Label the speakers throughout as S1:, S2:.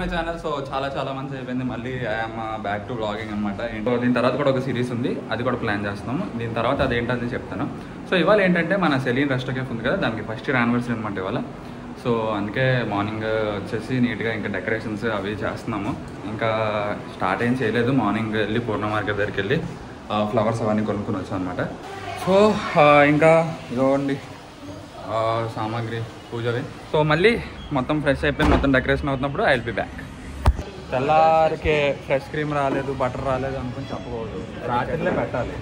S1: My channel. So చాలా months అయిపోయింది, మళ్ళీ ఐఎమ్ బ్యాక్ టు బ్లాగింగ్ అనమాట. దీని తర్వాత కూడా ఒక సిరీస్ ఉంది, అది కూడా ప్లాన్ చేస్తున్నాము. దీని తర్వాత అదేంటని చెప్తాను. సో ఇవాళ ఏంటంటే మన సెలీన్ రెస్ట్ కేఫ్ ఉంది కదా, దానికి ఫస్ట్ ఇయర్ యానివర్సరీ అనమాట ఇవాళ. సో అందుకే మార్నింగ్ వచ్చేసి నీట్గా ఇంకా డెకరేషన్స్ అవి చేస్తున్నాము. ఇంకా స్టార్ట్ ఏం చేయలేదు, మార్నింగ్ వెళ్ళి పూర్ణ మార్కెట్ దగ్గరికి వెళ్ళి ఫ్లవర్స్ అవన్నీ కొనుక్కొని వచ్చాం అనమాట. సో ఇంకా ఇదిగోండి సామాగ్రి పూజవి. సో మళ్ళీ మొత్తం ఫ్రెష్ అయిపోయి మొత్తం డెకరేషన్ అవుతున్నప్పుడు ఐ విల్ బి బ్యాక్. తెల్లారికే ఫ్రెష్ క్రీమ్ రాలేదు, బటర్ రాలేదు అనుకుని చెప్పకూడదు, రాత్రిలే పెట్టాలి.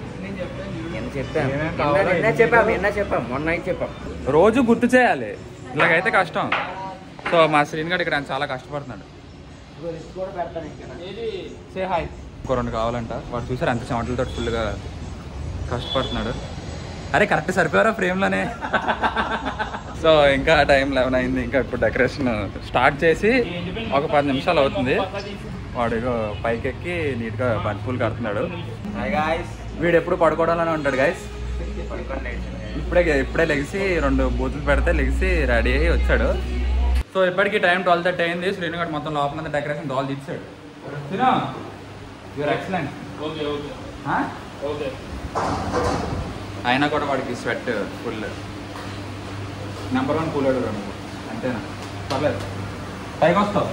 S1: రోజు గుర్తు చేయాలి, ఇలాగైతే కష్టం. సో మా శ్రీనిగాడు ఇక్కడ చాలా కష్టపడుతున్నాడు. Say hi. ఇంకో 2 కావాలంట. వాడు చూసారు అంత చెమటలతో ఫుల్గా కష్టపడుతున్నాడు. అరే కరెక్ట్ సరిపోయారా ఫ్రేమ్లోనే. సో ఇంకా టైం 11 అయింది. ఇంకా ఇప్పుడు డెకరేషన్ స్టార్ట్ చేసి ఒక 10 నిమిషాలు అవుతుంది. వాడు పైకి ఎక్కి నీట్గా బంతిపూలు కడుతున్నాడు. వీడు ఎప్పుడు పడుకోవడంలోనే ఉంటాడు గైస్. ఇప్పుడే లెగిసి 2 బూతులు పెడితే లెగిసి రెడీ అయ్యి వచ్చాడు. సో ఇప్పటికి టైం 12:30 అయింది. శ్రీనిగాడు మొత్తం లోపల డెకరేషన్ డాల్ తీసాడు. You're excellent. అయినా కూడా వాడికి స్వెట్ ఫుల్. నెంబర్ 1 కూలాడు నువ్వు, అంతేనా? పర్లేదు, పైకి వస్తావు.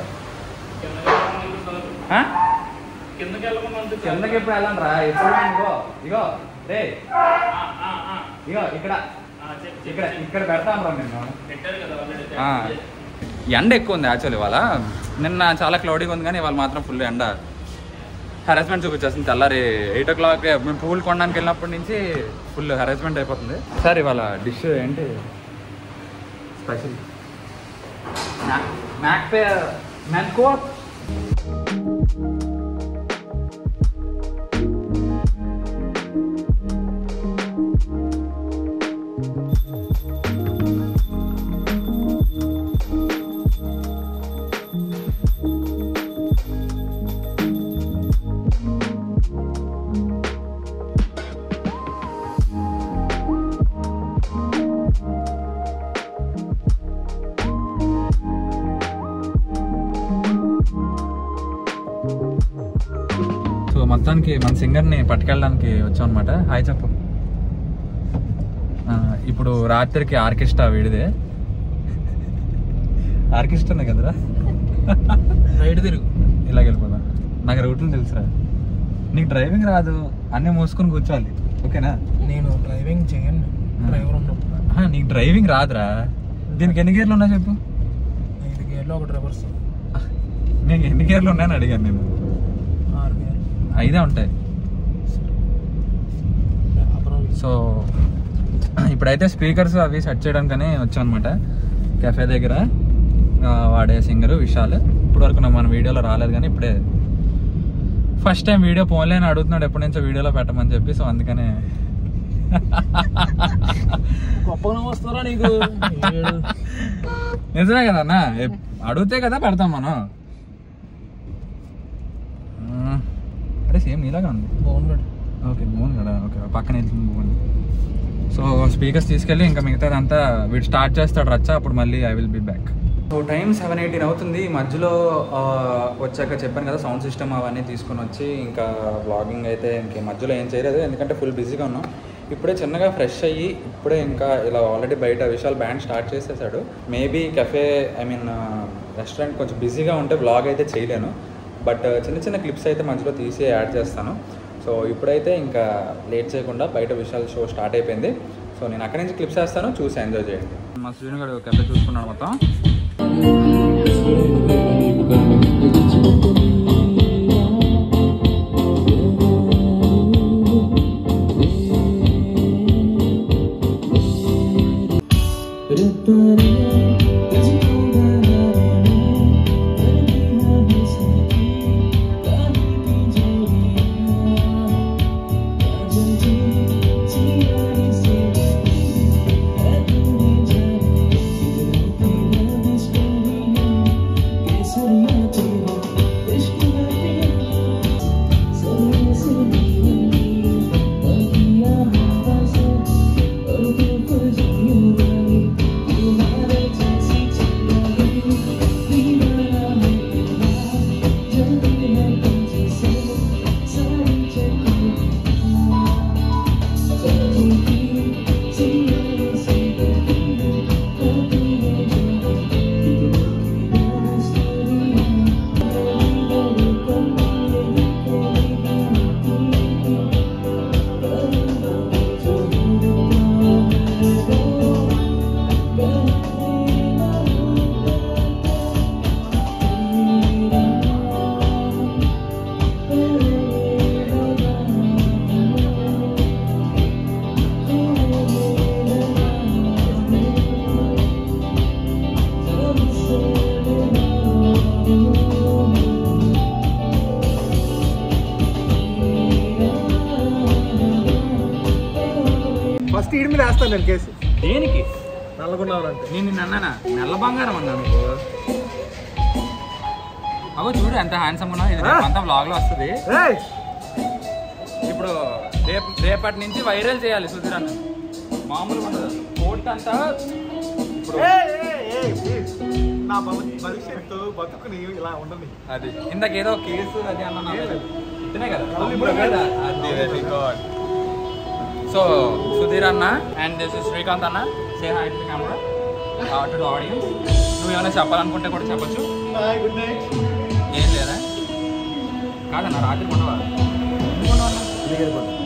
S1: కిందకి ఎప్పుడు వెళ్ళండి రా, ఎప్పుడు ఇగో రే ఇగో ఇక్కడ పెడతాను రా నిన్ను. ఎండ ఎక్కువ ఉంది యాక్చువల్లీ ఇవాళ. నిన్న చాలా క్లౌడీగా ఉంది, కానీ ఇవాళ మాత్రం ఫుల్ ఎండ. హెరాస్మెంట్ చూపించేస్తుంది. తెల్లారి 8 o'clock మేము పువ్వులు కొనడానికి వెళ్ళినప్పటి నుంచి ఫుల్ హెరాస్మెంట్ అయిపోతుంది. సార్ ఇవాళ డిష్ ఏంటి స్పెషల్? మ్యాన్కో. మొత్తానికి మన సింగర్ని పట్టుకెళ్ళడానికి వచ్చాం అనమాట. హాయ్ చెప్పు. ఇప్పుడు రాత్రికి ఆర్కెస్ట్రా వీడిదే. ఆర్కెస్ట్రానే కదరా. రైట్ తిరుగు, ఇలాగ వెళ్ళిపోదా. నాకు రూట్లు తెలుసురా. నీకు డ్రైవింగ్ రాదు, అన్నీ మూసుకొని కూర్చోవాలి, ఓకేనా?
S2: నేను డ్రైవింగ్ చేయను, డ్రైవర్ ఉన్నప్పుడు.
S1: నీకు డ్రైవింగ్ రాదురా. దీనికి ఎన్ని గేర్లు ఉన్నాయి చెప్పు?
S2: 5 గేర్లు, 1 రివర్స్.
S1: నీకు ఎన్ని గేర్లు ఉన్నాయని అడిగాను నేను.
S2: 6 గేర్లు.
S1: 5 ఉంటాయి. సో ఇప్పుడైతే స్పీకర్స్ అవి సెట్ చేయడానికని వచ్చాం అనమాట కెఫే దగ్గర. వాడే సింగరు విశాల్. ఇప్పుడు వరకు మన వీడియోలో రాలేదు, కానీ ఇప్పుడే ఫస్ట్ టైం వీడియో పోన్లే అని అడుగుతున్నాడు ఎప్పటి నుంచో వీడియోలో పెట్టమని చెప్పి. సో అందుకనే
S2: గొప్పగా వస్తారా నీకు?
S1: నిజమే కదా అన్న, అడిగితే కదా పెడతాం మనం. అరే సేమ్ నీలాగా ఉంది.
S2: బాగున్నాడు.
S1: ఓకే బాగుంది కదా. ఓకే పక్కన వెళ్తుంది బాగుంది. సో స్పీకర్స్ తీసుకెళ్ళి ఇంకా మిగతాదంతా వీడు స్టార్ట్ చేస్తాడు రచ్చ. అప్పుడు మళ్ళీ I will be back. So time 7:18 అవుతుంది. మధ్యలో వచ్చాక చెప్పాను కదా సౌండ్ సిస్టమ్ అవన్నీ తీసుకొని వచ్చి ఇంకా బ్లాగింగ్ అయితే ఇంక మధ్యలో ఏం చేయలేదు, ఎందుకంటే ఫుల్ బిజీగా ఉన్నాం. ఇప్పుడే చిన్నగా ఫ్రెష్ అయ్యి ఇప్పుడే ఇంకా ఇలా ఆల్రెడీ బయట విశాల్ బ్యాండ్ స్టార్ట్ చేసేసాడు. మేబీ కెఫే రెస్టారెంట్ కొంచెం బిజీగా ఉంటే బ్లాగ్ అయితే చేయలేను, బట్ చిన్న క్లిప్స్ అయితే మధ్యలో తీసి యాడ్ చేస్తాను. సో ఇప్పుడైతే ఇంకా లేట్ చేయకుండా బయట విశాల్ షో స్టార్ట్ అయిపోయింది. సో నేను అక్కడి నుంచి క్లిప్స్ వేస్తాను, చూసి ఎంజాయ్ చేయండి. మా శ్రీనుగాడు కెఫే చూసుకున్నాడు మొత్తం.
S2: నేను కేసు
S1: దేనికి
S2: నల్లగొన్నానంటే
S1: నేను నిన్న అన్నానా నల్ల బంగారం అన్నా మీకు అగో చూడు ఎంత హ్యాండ్సమ్ ఉన్నా ఇది అంతా వ్లాగ్లో వస్తుంది ఇప్పుడు రేపటి నుంచి వైరల్ చేయాలి సుధీర్ అన్న మామూలుగా ఉండదు కోట్ అంతా ఇప్పుడు
S2: నా భవిష్యత్తు బతుకుని ఇలా ఉండదు
S1: అది ఇందాకేదో కేసు అది అన్నా ఇతనే కదా అది వెరీ గుడ్ సో సుధీర్ అన్న అండ్ దిస్ ఇస్ శ్రీకాంత్ అన్న say hi to camera to audience నువ్వు ఏమైనా చెప్పాలనుకుంటే కూడా చెప్పొచ్చు
S2: గుడ్ నైట్
S1: ఏం లేదా కాదన్న రాత్రి కొండవా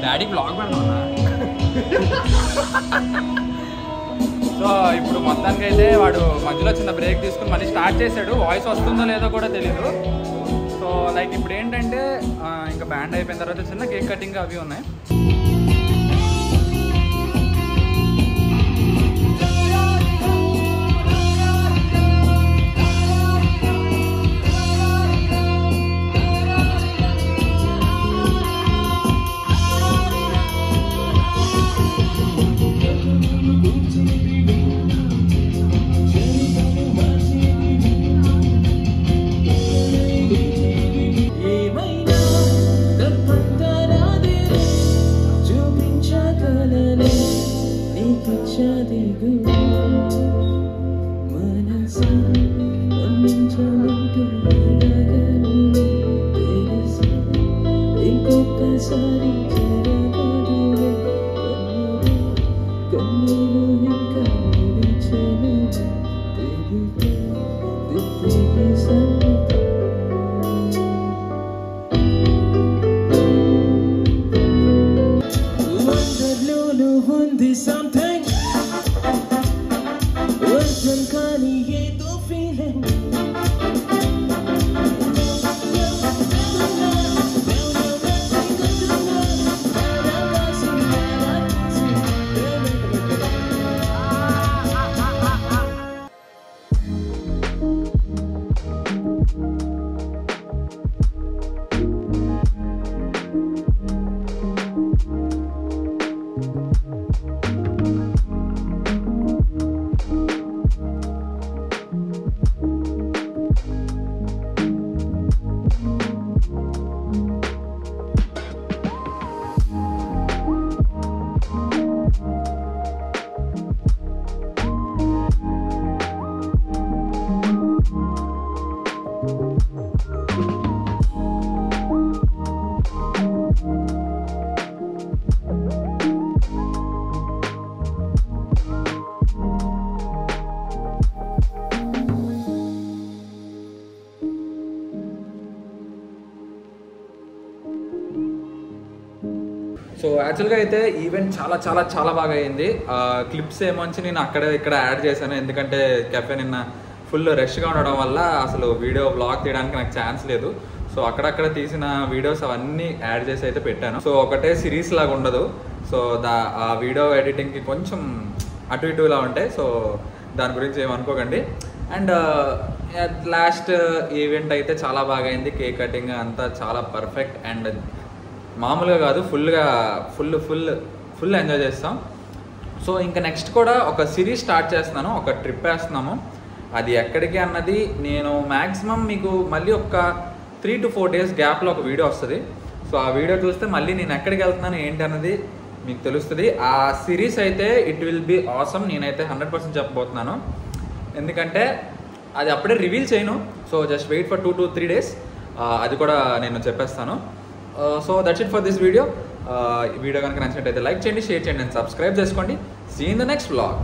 S1: డాడీ బ్లాగ్ పెడతామన్నా సో ఇప్పుడు మొత్తానికి అయితే వాడు మధ్యలో చిన్న బ్రేక్ తీసుకుని మళ్ళీ స్టార్ట్ చేశాడు వాయిస్ వస్తుందో లేదో కూడా తెలీదు సో లైక్ ఇప్పుడు ఏంటంటే ఇంకా బ్యాండ్ అయిపోయిన తర్వాత చిన్న కేక్ కటింగ్ అవి ఉన్నాయి సో యాక్చువల్గా అయితే ఈవెంట్ చాలా చాలా చాలా బాగా అయింది క్లిప్స్ ఏమొచ్చి నేను ఇక్కడ యాడ్ చేశాను ఎందుకంటే కెఫే నిన్న ఫుల్ రష్గా ఉండడం వల్ల అసలు వీడియో బ్లాగ్ తీయడానికి నాకు ఛాన్స్ లేదు సో అక్కడక్కడ తీసిన వీడియోస్ అవన్నీ యాడ్ చేసి అయితే పెట్టాను సో ఒకటే సిరీస్ లాగా ఉండదు సో ఆ వీడియో ఎడిటింగ్కి కొంచెం అటు ఇటులా ఉంటాయి సో దాని గురించి ఏమనుకోకండి అండ్ లాస్ట్ ఈవెంట్ అయితే చాలా బాగా అయింది కేక్ కటింగ్ అంతా చాలా పర్ఫెక్ట్ అండ్ మామూలుగా కాదు ఫుల్ ఎంజాయ్ చేస్తాం సో ఇంకా నెక్స్ట్ కూడా ఒక సిరీస్ స్టార్ట్ చేస్తున్నాను ఒక ట్రిప్ వేస్తున్నాము అది ఎక్కడికి అన్నది నేను మ్యాక్సిమం మీకు మళ్ళీ ఒక 3 to 4 days గ్యాప్లో ఒక వీడియో వస్తుంది సో ఆ వీడియో చూస్తే మళ్ళీ నేను ఎక్కడికి వెళ్తున్నాను ఏంటి అన్నది మీకు తెలుస్తుంది ఆ సిరీస్ అయితే ఇట్ విల్ బీ ఆసమ్ నేనైతే 100% చెప్పబోతున్నాను ఎందుకంటే అది అప్పుడే రివీల్ చేయను so just wait for 2 to 3 days అది కూడా నేను చెప్పేస్తాను so that's it for this video video కనుక నచ్చినట్టయితే లైక్ చేయండి షేర్ చేయండి అండ్ సబ్స్క్రైబ్ చేసుకోండి see in the next vlog